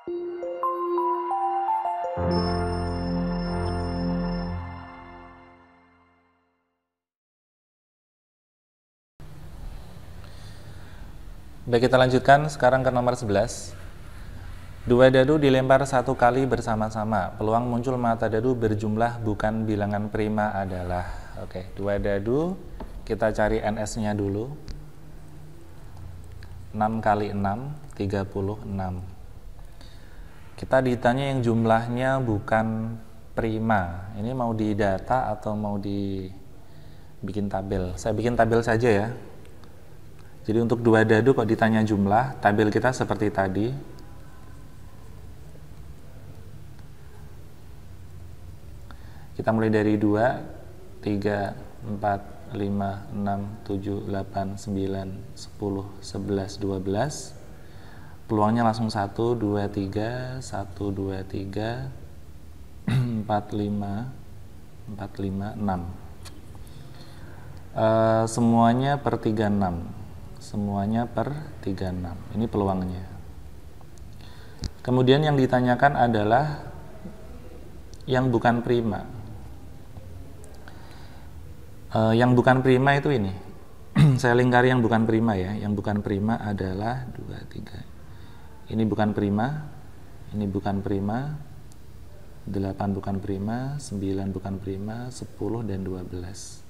Baik, kita lanjutkan sekarang ke nomor 11. Dua dadu dilempar satu kali bersama-sama. Peluang muncul mata dadu berjumlah bukan bilangan prima adalah. Oke, dua dadu kita cari NS-nya dulu. 6 kali 6, 36. Kita ditanya yang jumlahnya bukan prima. Ini mau didata atau mau dibikin tabel? Saya bikin tabel saja ya. Jadi untuk dua dadu kok ditanya jumlah, tabel kita seperti tadi. Kita mulai dari 2, 3, 4, 5, 6, 7, 8, 9, 10, 11, 12. Peluangnya langsung 1, 2, 3, 1, 2, 3, 4, 5, 4, 5, 6. Semuanya per 36. Semuanya per 36. Ini peluangnya. Kemudian yang ditanyakan adalah yang bukan prima. Yang bukan prima itu ini. Saya lingkari yang bukan prima ya. Yang bukan prima adalah 2, 3. Ini bukan prima. Ini bukan prima. 8 bukan prima. 9 bukan prima. 10 dan 12.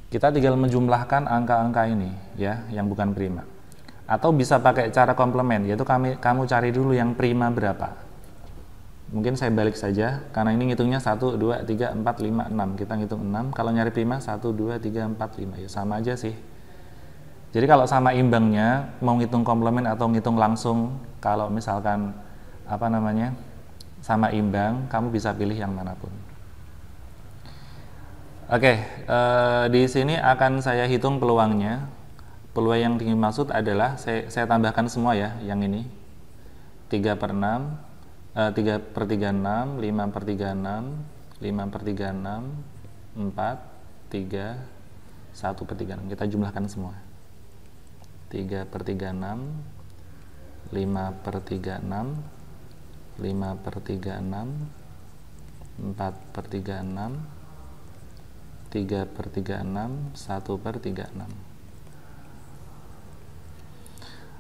Kita tinggal menjumlahkan angka-angka ini ya, yang bukan prima. Atau bisa pakai cara komplement, yaitu kamu cari dulu yang prima berapa. Mungkin saya balik saja, karena ini ngitungnya 1, 2, 3, 4, 5, 6. Kita ngitung 6, kalau nyari prima 1, 2, 3, 4, 5. Ya sama aja sih. Jadi kalau sama imbangnya, mau ngitung komplement atau ngitung langsung, kalau misalkan sama imbang, kamu bisa pilih yang manapun. Oke, di sini akan saya hitung peluangnya. Peluang yang dimaksud adalah saya tambahkan semua ya, yang ini 3 per 6, 3 per 36, 5 per 36, 5 per 36, 4, 3, 1 per 36. Kita jumlahkan semua. 3 per 36, 5 per 36, 5 per 36, 4 per 36, 3 per 36, 1 per 36.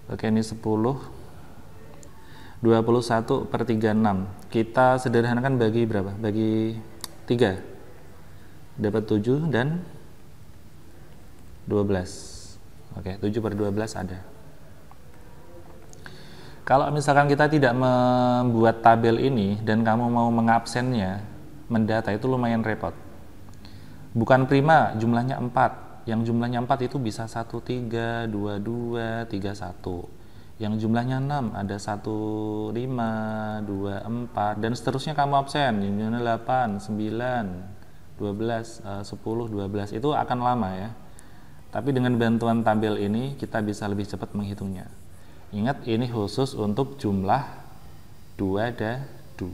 Oke, ini 10. 21 per 36. Kita sederhanakan bagi berapa? Bagi 3. Dapat 7 dan 12. Oke, 7 per 12 ada. Kalau misalkan kita tidak membuat tabel ini dan kamu mau mengabsennya, mendata, itu lumayan repot. Bukan prima, jumlahnya 4. Yang jumlahnya 4 itu bisa 1, 3, 2, 2, 3, 1. Yang jumlahnya 6, ada 1, 5, 2, 4, dan seterusnya kamu absen. Jumlahnya 8, 9, 12, 10, 12. Itu akan lama ya. Tapi dengan bantuan tabel ini, kita bisa lebih cepat menghitungnya. Ingat, ini khusus untuk jumlah dua dadu.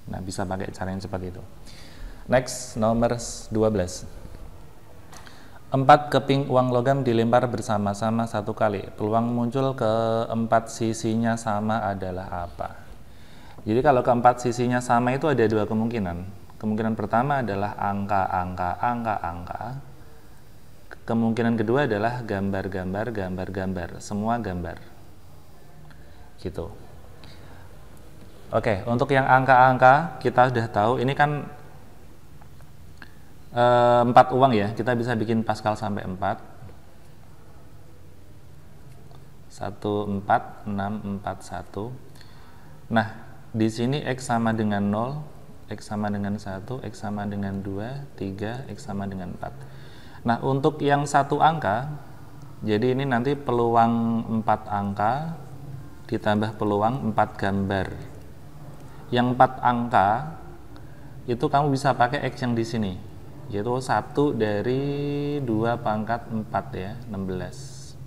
Nah, bisa pakai cara yang cepat itu. Next, nomor 12. 4 keping uang logam dilempar bersama-sama satu kali. Peluang muncul keempat sisinya sama adalah apa? Jadi kalau keempat sisinya sama itu ada dua kemungkinan. Kemungkinan pertama adalah angka. Kemungkinan kedua adalah gambar. Semua gambar. Gitu. Oke, untuk yang angka-angka kita sudah tahu, ini kan 4 uang ya, kita bisa bikin Pascal sampai 4. 1, 4, 6, 4, 1. Nah, di sini X sama dengan 0, X sama dengan 1, X sama dengan 2, 3, X sama dengan 4. Nah, untuk yang satu angka, jadi ini nanti peluang 4 angka ditambah peluang 4 gambar. Yang 4 angka itu kamu bisa pakai X yang di sini, yaitu 1 dari 2 pangkat 4 ya, 16.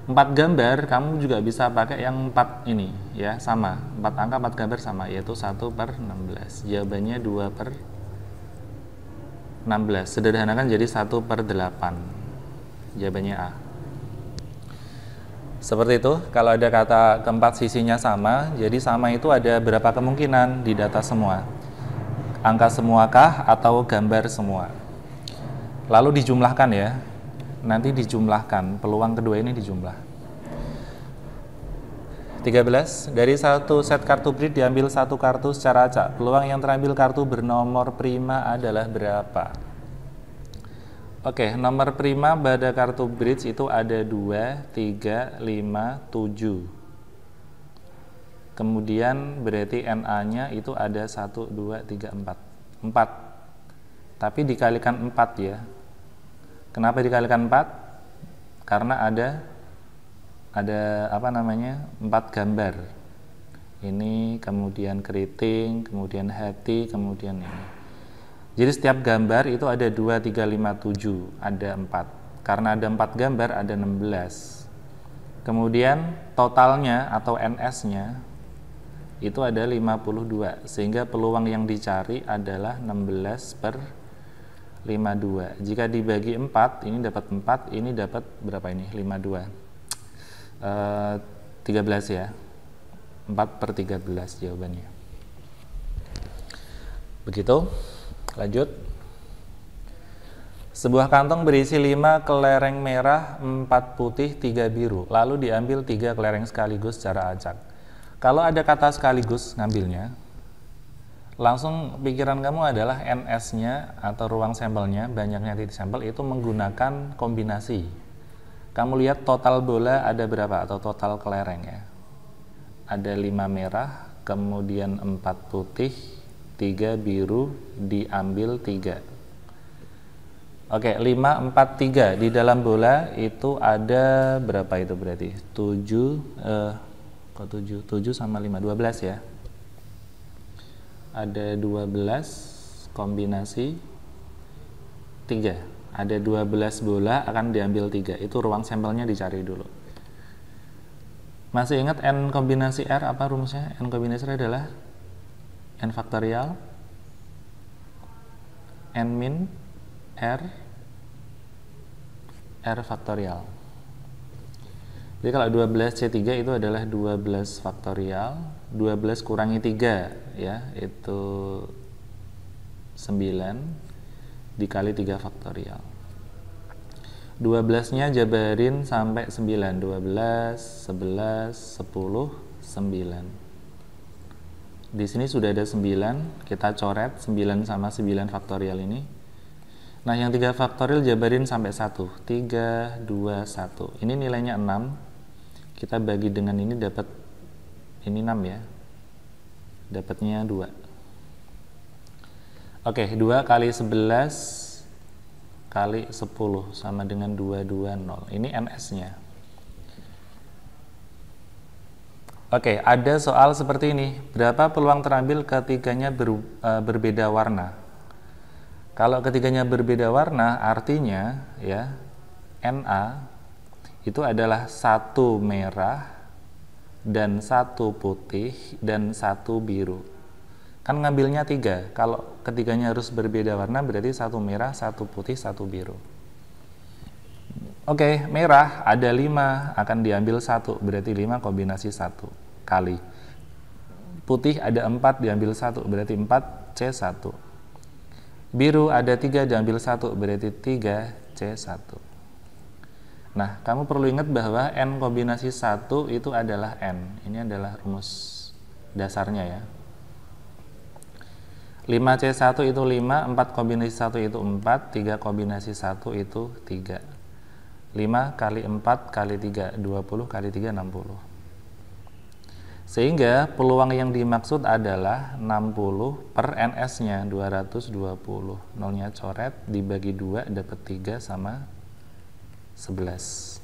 4 gambar kamu juga bisa pakai yang 4 ini ya, sama. 4 angka 4 gambar sama, yaitu 1 per 16. Jawabannya 2 per 16. Sederhanakan jadi 1 per 8. Jawabannya A. Seperti itu, kalau ada kata keempat sisinya sama, jadi sama itu ada berapa kemungkinan di data semua? Angka semuakah atau gambar semua? Lalu dijumlahkan ya, nanti dijumlahkan, peluang kedua ini dijumlah. 13, dari satu set kartu BRID diambil satu kartu secara acak. Peluang yang terambil kartu bernomor prima adalah berapa? Oke, nomor prima pada kartu bridge itu ada 2, 3, 5, 7. Kemudian berarti NA-nya itu ada 1, 2, 3, 4. 4. Tapi dikalikan 4 ya. Kenapa dikalikan 4? Karena ada 4 gambar. Ini, kemudian keriting, kemudian hati, kemudian ini. Jadi setiap gambar itu ada 2, 3, 5, 7, ada 4. Karena ada 4 gambar, ada 16. Kemudian totalnya atau NS-nya itu ada 52. Sehingga peluang yang dicari adalah 16/52. Jika dibagi 4, ini dapat 4, ini dapat berapa ini? 52. 13 ya. 4/13 jawabannya. Begitu. Lanjut. Sebuah kantong berisi 5 kelereng merah, 4 putih, 3 biru. Lalu diambil 3 kelereng sekaligus secara acak. Kalau ada kata sekaligus ngambilnya, langsung pikiran kamu adalah NS-nya atau ruang sampelnya, banyaknya titik sampel itu menggunakan kombinasi. Kamu lihat total bola ada berapa atau total kelereng ya. Ada 5 merah, kemudian 4 putih, 3 biru, diambil 3. Oke, 5, 4, 3. Di dalam bola itu ada berapa itu berarti? 7 sama 5, 12 ya. Ada 12 kombinasi 3. Ada 12 bola akan diambil 3. Itu ruang sampelnya dicari dulu. Masih ingat N kombinasi R apa rumusnya? N kombinasi R adalah N faktorial N min R faktorial. Jadi kalau 12C3 itu adalah 12 faktorial, 12 kurangi 3 ya, itu 9 dikali 3 faktorial. 12-nya jabarin sampai 9, 12, 11, 10, 9. Di sini sudah ada 9, kita coret 9 sama 9 faktorial ini. Nah, yang 3 faktorial jabarin sampai 1, 3, 2, 1. Ini nilainya 6. Kita bagi dengan ini dapat, ini 6 ya. Dapatnya 2. Oke, 2 kali 11 kali 10 sama dengan 220. Ini NS-nya. Oke, ada soal seperti ini. Berapa peluang terambil ketiganya berbeda warna? Kalau ketiganya berbeda warna, artinya ya NA itu adalah 1 merah dan 1 putih dan 1 biru. Kan ngambilnya 3. Kalau ketiganya harus berbeda warna, berarti 1 merah, 1 putih, 1 biru. Oke, merah ada 5, akan diambil 1, berarti 5 kombinasi 1 kali. Putih ada 4, diambil 1, berarti 4C1. Biru ada 3, diambil 1, berarti 3C1. Nah, kamu perlu ingat bahwa N kombinasi 1 itu adalah N. Ini adalah rumus dasarnya ya. 5C1 itu 5, 4 kombinasi 1 itu 4, 3 kombinasi 1 itu 3. 5 kali 4 kali 3, 20 kali 3, 60. Sehingga peluang yang dimaksud adalah 60 per NS-nya, 220. Nolnya coret, dibagi 2, dapat 3 sama 11.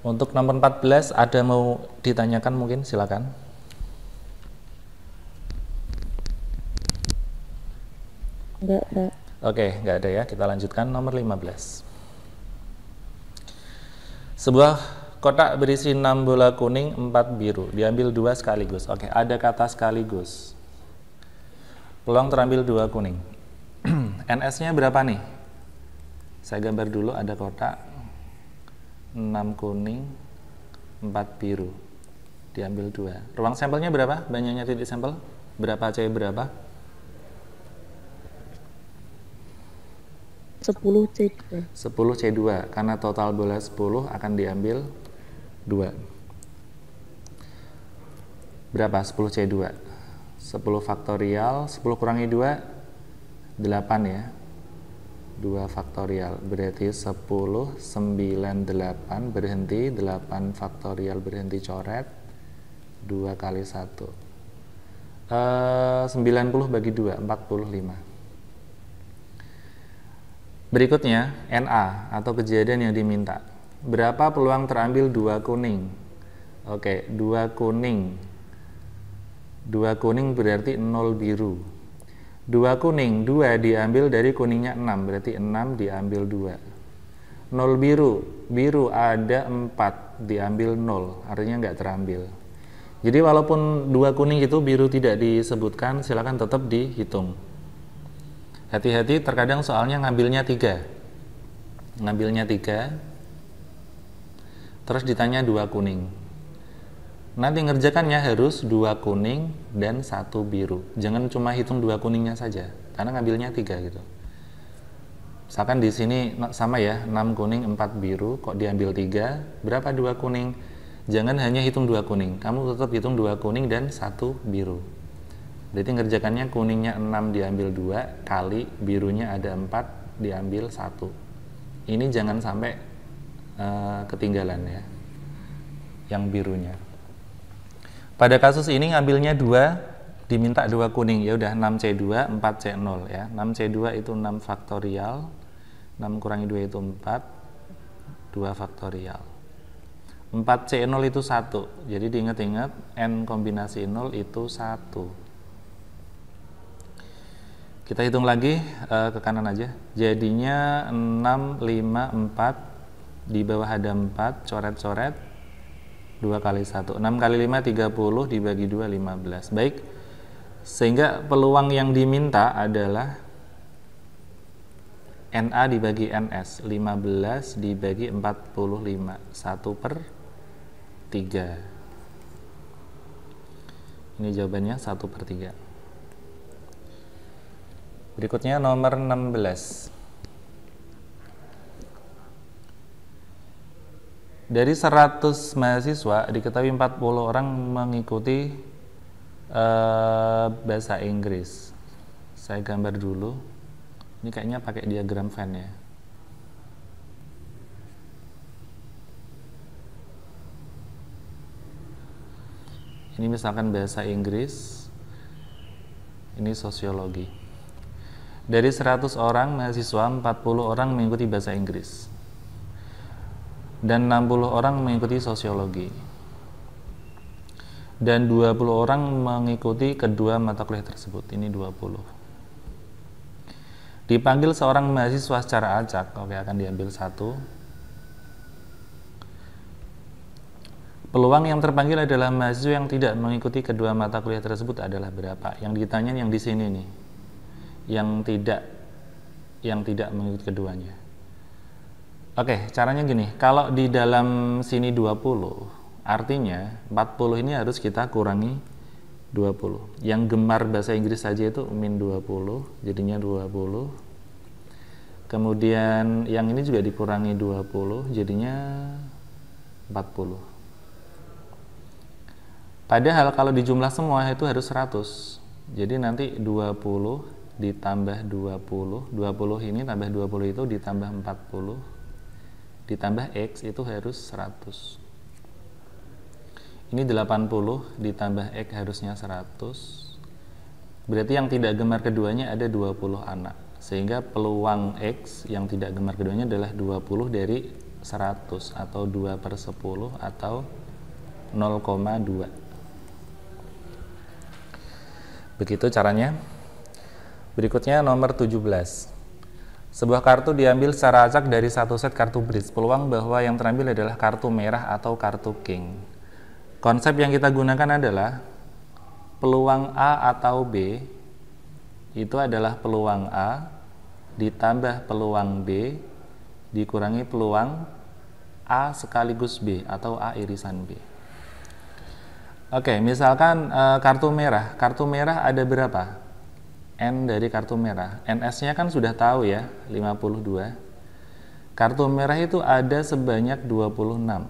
Untuk nomor 14, ada mau ditanyakan mungkin? Silakan. Enggak. Oke, enggak ada ya. Kita lanjutkan nomor 15. Sebuah kotak berisi 6 bola kuning, 4 biru. Diambil 2 sekaligus. Oke, ada kata sekaligus. Peluang terambil 2 kuning. NS-nya berapa nih? Saya gambar dulu, ada kotak. 6 kuning, 4 biru. Diambil 2. Ruang sampelnya berapa? Banyaknya titik sampel? Berapa C berapa? 10 C2. 10 C2. Karena total bola 10 akan diambil 2. Berapa 10 C2? 10 faktorial, 10 kurangi 2, 8 ya. 2 faktorial, berarti 10, 9, 8, berhenti, 8 faktorial berhenti coret, 2 kali 1. 90 bagi 2, 45. Berikutnya, NA atau kejadian yang diminta. Berapa peluang terambil 2 kuning? Oke, 2 kuning. 2 kuning berarti 0 biru. 2 kuning, 2 diambil dari kuningnya 6, berarti 6 diambil 2. 0 biru, biru ada 4, diambil 0, artinya nggak terambil. Jadi walaupun 2 kuning itu biru tidak disebutkan, silakan tetap dihitung. Hati-hati, terkadang soalnya ngambilnya 3. Ngambilnya 3, terus ditanya 2 kuning. Nanti ngerjakannya harus 2 kuning dan 1 biru. Jangan cuma hitung 2 kuningnya saja, karena ngambilnya 3 gitu. Misalkan di sini sama ya, 6 kuning, 4 biru, kok diambil 3, berapa 2 kuning? Jangan hanya hitung 2 kuning, kamu tetap hitung 2 kuning dan 1 biru. Berarti ngerjakannya kuningnya 6 diambil 2, kali birunya ada 4, diambil 1. Ini jangan sampai ketinggalan ya, yang birunya. Pada kasus ini ngambilnya 2, diminta 2 kuning, ya udah 6C2, 4C0 ya. 6C2 itu 6 faktorial, 6 kurangi 2 itu 4, 2 faktorial. 4C0 itu 1, jadi diingat-ingat N kombinasi 0 itu 1. Kita hitung lagi ke kanan aja, jadinya 6, 5, 4, di bawah ada 4, coret-coret, 2 kali 1, 6 kali 5, 30, dibagi 2, 15. Baik, sehingga peluang yang diminta adalah NA dibagi NS, 15 dibagi 45, 1/3. Ini jawabannya 1/3. Berikutnya nomor 16. Dari 100 mahasiswa, diketahui 40 orang mengikuti bahasa Inggris. Saya gambar dulu. Ini kayaknya pakai diagram Venn ya. Ini misalkan bahasa Inggris. Ini sosiologi. Dari 100 orang mahasiswa, 40 orang mengikuti bahasa Inggris. Dan 60 orang mengikuti sosiologi, dan 20 orang mengikuti kedua mata kuliah tersebut. Ini 20. Dipanggil seorang mahasiswa secara acak, oke, akan diambil 1. Peluang yang terpanggil adalah mahasiswa yang tidak mengikuti kedua mata kuliah tersebut adalah berapa? Yang ditanya yang di sini nih, yang tidak mengikuti keduanya. Oke, caranya gini, kalau di dalam sini 20, artinya 40 ini harus kita kurangi 20. Yang gemar bahasa Inggris saja itu min 20, jadinya 20. Kemudian yang ini juga dikurangi 20, jadinya 40. Padahal kalau dijumlah semua itu harus 100. Jadi nanti 20 ditambah 20, 20 ini tambah 20 itu ditambah 40. Ditambah X itu harus 100. Ini 80 ditambah X harusnya 100. Berarti yang tidak gemar keduanya ada 20 anak. Sehingga peluang X yang tidak gemar keduanya adalah 20 dari 100 atau 2/10 atau 0,2. Begitu caranya. Berikutnya nomor 17. Sebuah kartu diambil secara acak dari satu set kartu bridge. Peluang bahwa yang terambil adalah kartu merah atau kartu king. Konsep yang kita gunakan adalah peluang A atau B itu adalah peluang A ditambah peluang B dikurangi peluang A sekaligus B atau A irisan B. Oke, misalkan kartu merah. Kartu merah ada berapa? N dari kartu merah. NS-nya kan sudah tahu ya, 52. Kartu merah itu ada sebanyak 26.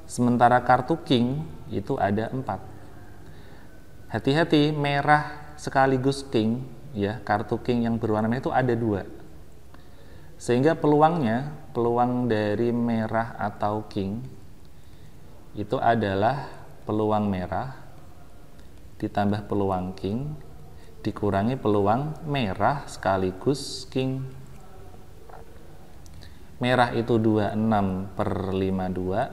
Sementara kartu king itu ada 4. Hati-hati, merah sekaligus king, ya, kartu king yang berwarna merah itu ada 2. Sehingga peluang dari merah atau king itu adalah peluang merah ditambah peluang king dikurangi peluang merah sekaligus king. Merah itu 26/52,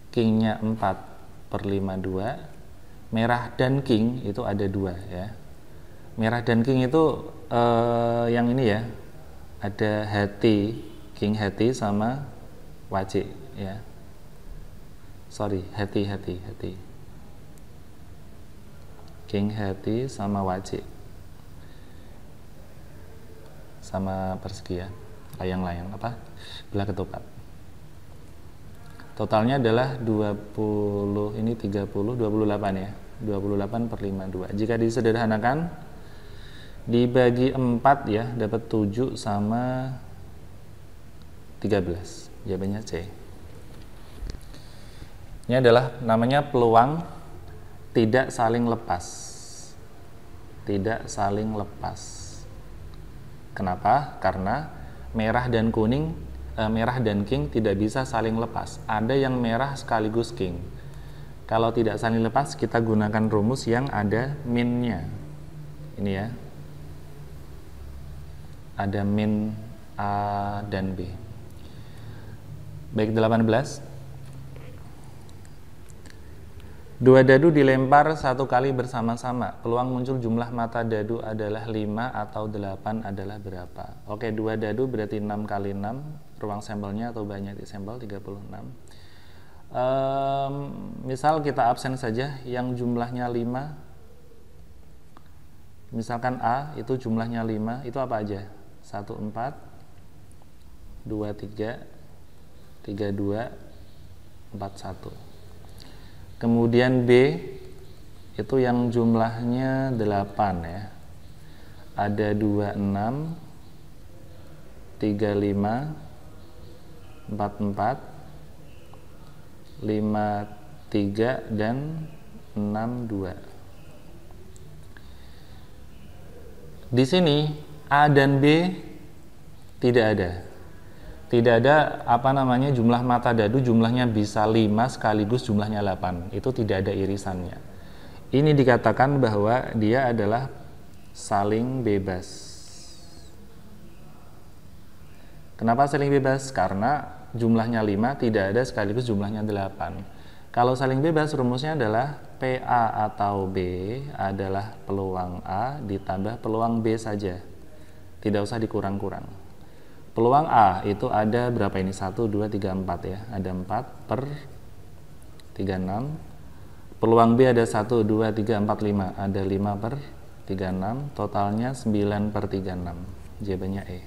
kingnya 4/52. Merah dan king itu ada 2 ya. Merah dan king itu yang ini ya, ada hati, king hati sama wajik ya. Sorry, hati. King hati sama wajik sama persegi ya, layang-layang apa, belah ketupat. Totalnya adalah 20, ini 30, 28 ya, 28/52. Jika disederhanakan dibagi 4 ya, dapat 7 sama 13. Jawabannya C. Ini adalah namanya peluang tidak saling lepas. Tidak saling lepas. Kenapa? Karena merah dan kuning, merah dan king tidak bisa saling lepas. Ada yang merah sekaligus king. Kalau tidak saling lepas, kita gunakan rumus yang ada minnya. Ini ya. Ada min A dan B. Baik, 18. Dua dadu dilempar 1 kali bersama-sama. Peluang muncul jumlah mata dadu adalah 5 atau 8 adalah berapa? Oke, 2 dadu berarti 6 kali 6. Ruang sampelnya atau banyak di sampel 36. Misal kita absen saja yang jumlahnya 5. Misalkan A itu jumlahnya 5, itu apa aja? 1, 4, 2, 3, 3, 2, 4, 1. Kemudian B itu yang jumlahnya 8 ya. Ada 26, 35, 44, 53 dan 62. Di sini A dan B tidak ada. Tidak ada jumlah mata dadu jumlahnya bisa 5 sekaligus jumlahnya 8. Itu tidak ada irisannya. Ini dikatakan bahwa dia adalah saling bebas. Kenapa saling bebas? Karena jumlahnya 5 tidak ada sekaligus jumlahnya 8. Kalau saling bebas rumusnya adalah PA atau B adalah peluang A ditambah peluang B saja. Tidak usah dikurang-kurang. Peluang A itu ada berapa ini? 1, 2, 3, 4 ya. Ada 4/36. Peluang B ada 1, 2, 3, 4, 5. Ada 5/36. Totalnya 9/36. Jawabannya E.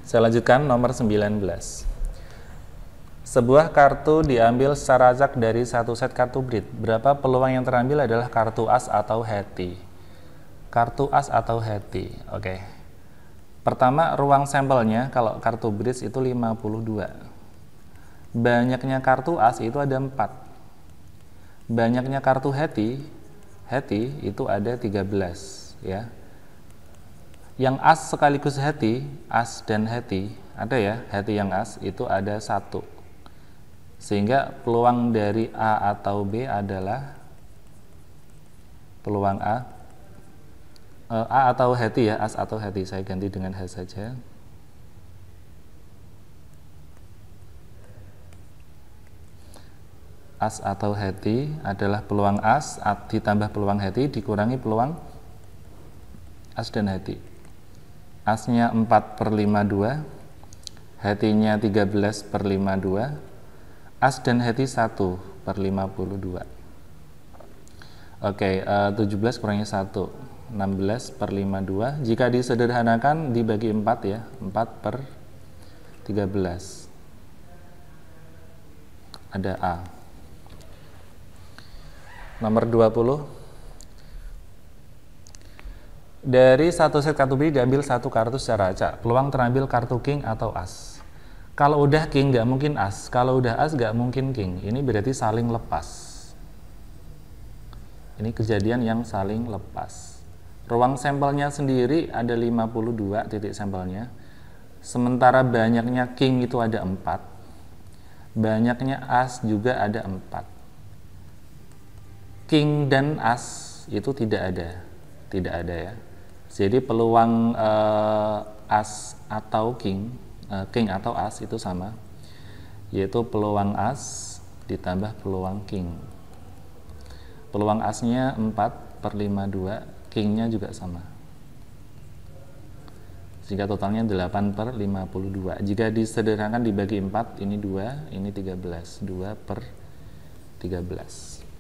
Saya lanjutkan nomor 19. Sebuah kartu diambil secara acak dari satu set kartu brid. Berapa peluang yang terambil adalah kartu as atau hati? Kartu as atau hati. Oke. Pertama, ruang sampelnya kalau kartu bridge itu 52. Banyaknya kartu as itu ada 4. Banyaknya kartu hati itu ada 13 ya. Yang as sekaligus hati, as dan hati, ada ya, hati yang as itu ada 1. Sehingga peluang dari A atau B adalah peluang A atau hati ya, as atau hati, saya ganti dengan H saja. As atau hati adalah peluang as ditambah peluang hati dikurangi peluang as dan hati. Asnya 4/52, hatinya 13/52, as dan hati 1/52. Oke, 17 kurangi 1, 16 per 52. Jika disederhanakan dibagi 4 ya, 4 per 13. Ada A. Nomor 20. Dari satu set kartu beli diambil satu kartu secara acak. Peluang terambil kartu king atau as. Kalau udah king nggak mungkin as. Kalau udah as nggak mungkin king. Ini berarti saling lepas. Ini kejadian yang saling lepas. Ruang sampelnya sendiri ada 52 titik sampelnya. Sementara banyaknya king itu ada 4. Banyaknya as juga ada 4. King dan as itu tidak ada. Tidak ada ya. Jadi peluang as atau king atau as itu sama. Yaitu peluang as ditambah peluang king. Peluang asnya 4 per 52, kingnya juga sama. Sehingga totalnya 8 per 52. Jika disederhanakan dibagi 4, ini 2, ini 13. 2 per 13.